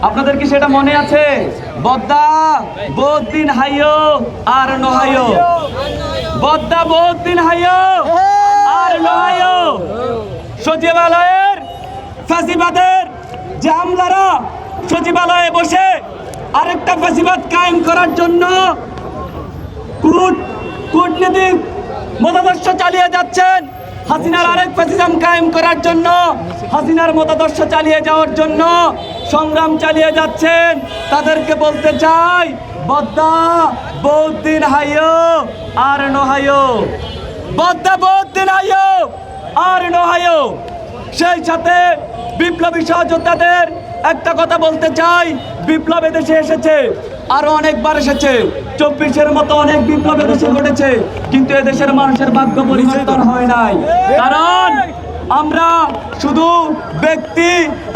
আপনাদের কি সেটা মনে আছে? বদ্দা বহুত দিন হাইও আর নহাইও, বদ্দা বহুত দিন হাইও আর নহাইও। সচিবালয়ের ফ্যাসিবাদের যে আমলারা সচিবালয়ে বসে আরেকটা ফ্যাসিবাদ কায়েম করার জন্য কূটনীতিক মতাদর্শ চালিয়ে যাচ্ছেন, হাসিনার আরেক ফ্যাসিজম কায়েম করার জন্য, হাসিনার মতাদর্শ চালিয়ে যাওয়ার জন্য সংগ্রাম চালিয়ে যাচ্ছেন, তাদেরকে বলতে চাই বদ্দা বহুত দিন হাইও আর নহাইও, বদ্দা বহুত দিন হাইও আর নহাইও। সেই সাথে বিপ্লবী সহযোদ্ধাদের একটা কথা বলতে চাই, বিপ্লব এদেশে এসেছে, আরো অনেকবার এসেছে, 24-এর মতো অনেক বিপ্লব এদেশে ঘটেছে, কিন্তু এদেশের মানুষের ভাগ্য পরিবর্তন হয় নাই। কারণ আমরা শুধু ব্যক্তি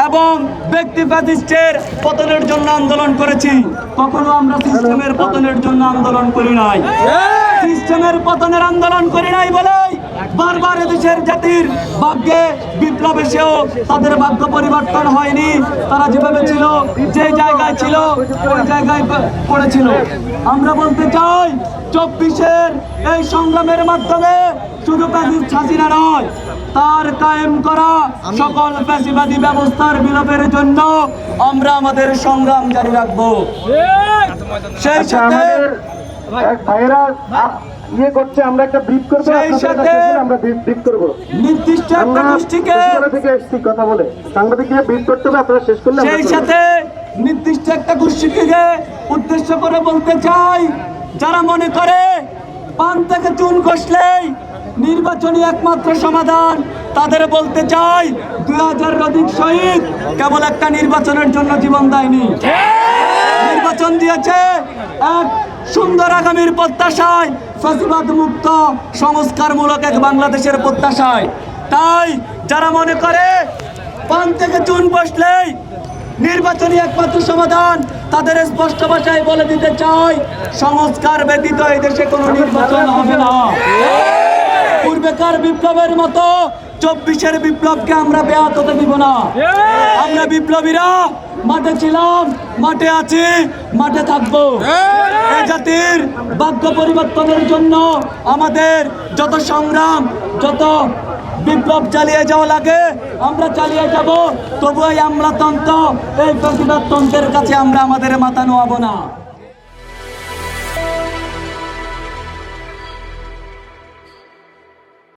এবং ব্যক্তি ফ্যাসিস্টের পতনের জন্য আন্দোলন করেছি, কখনো আমরা সিস্টেমের পতনের জন্য আন্দোলন করি নাই। সিস্টেমের পতনের আন্দোলন করি নাই বলেই বারবার এদেশের জাতির ভাগ্যে বিপ্লব এসেও তাদের ভাগ্য পরিবর্তন হয়নি। তারা যেভাবে ছিল, যে জায়গায় ছিল, ওই জায়গায় পড়েছিল। আমরা বলতে চাই 24-এর এই সংগ্রামের মাধ্যমে শুধু ফ্যাসিস্ট হাসিনা নয়, তার কায়েম করা সকল ফ্যাসিবাদী ব্যবস্থার বিলোপের জন্য আমরা আমাদের সংগ্রাম জারি রাখবো। সেই সাথে আমরা একটা ব্রিফ করবো, আমরা ব্রিফ করবো নির্দিষ্ট একটা গোষ্ঠীকে কথা বলে সাংবাদিকরা ব্রিফ করতে হবে, আপনারা শেষ করলে সেই সাথে নির্দিষ্ট একটা গোষ্ঠীকে উদ্দেশ্য করে বলতে চাই, যারা মনে করে পান থেকে চুন কষলেই নির্বাচনী একমাত্র সমাধান, তাদের বলতে চাই 2000-এর অধিক শহীদ কেবল একটা নির্বাচনের জন্য জীবন দেয়নি, নির্বাচন দিয়েছে এক সুন্দর আগামীর প্রত্যাশায়, ফ্যাসিবাদ মুক্ত সংস্কারমূলক এক বাংলাদেশের প্রত্যাশায়। তাই যারা মনে করে পান থেকে চুন বসলেই নির্বাচনী একমাত্র সমাধান, তাদের স্পষ্ট ভাষায় বলে দিতে চাই, সংস্কার ব্যতীত এই দেশে কোনো নির্বাচন হবে না। পূর্বেকার বিপ্লবের মতো 24-এর বিপ্লবকে আমরা ব্যাহত হতে দিব না। আমরা বিপ্লবীরা মাঠে ছিলাম, মাঠে আছি, মাঠে থাকবো। এই জাতির ভাগ্য পরিবর্তনের জন্য আমাদের যত সংগ্রাম, যত বিপ্লব চালিয়ে যাওয়া লাগে আমরা চালিয়ে যাব। তবু এই আমলাতন্ত্র, এই ফ্যাসিবাদ তন্ত্রের কাছে আমরা আমাদের মাথা নোয়াবো না।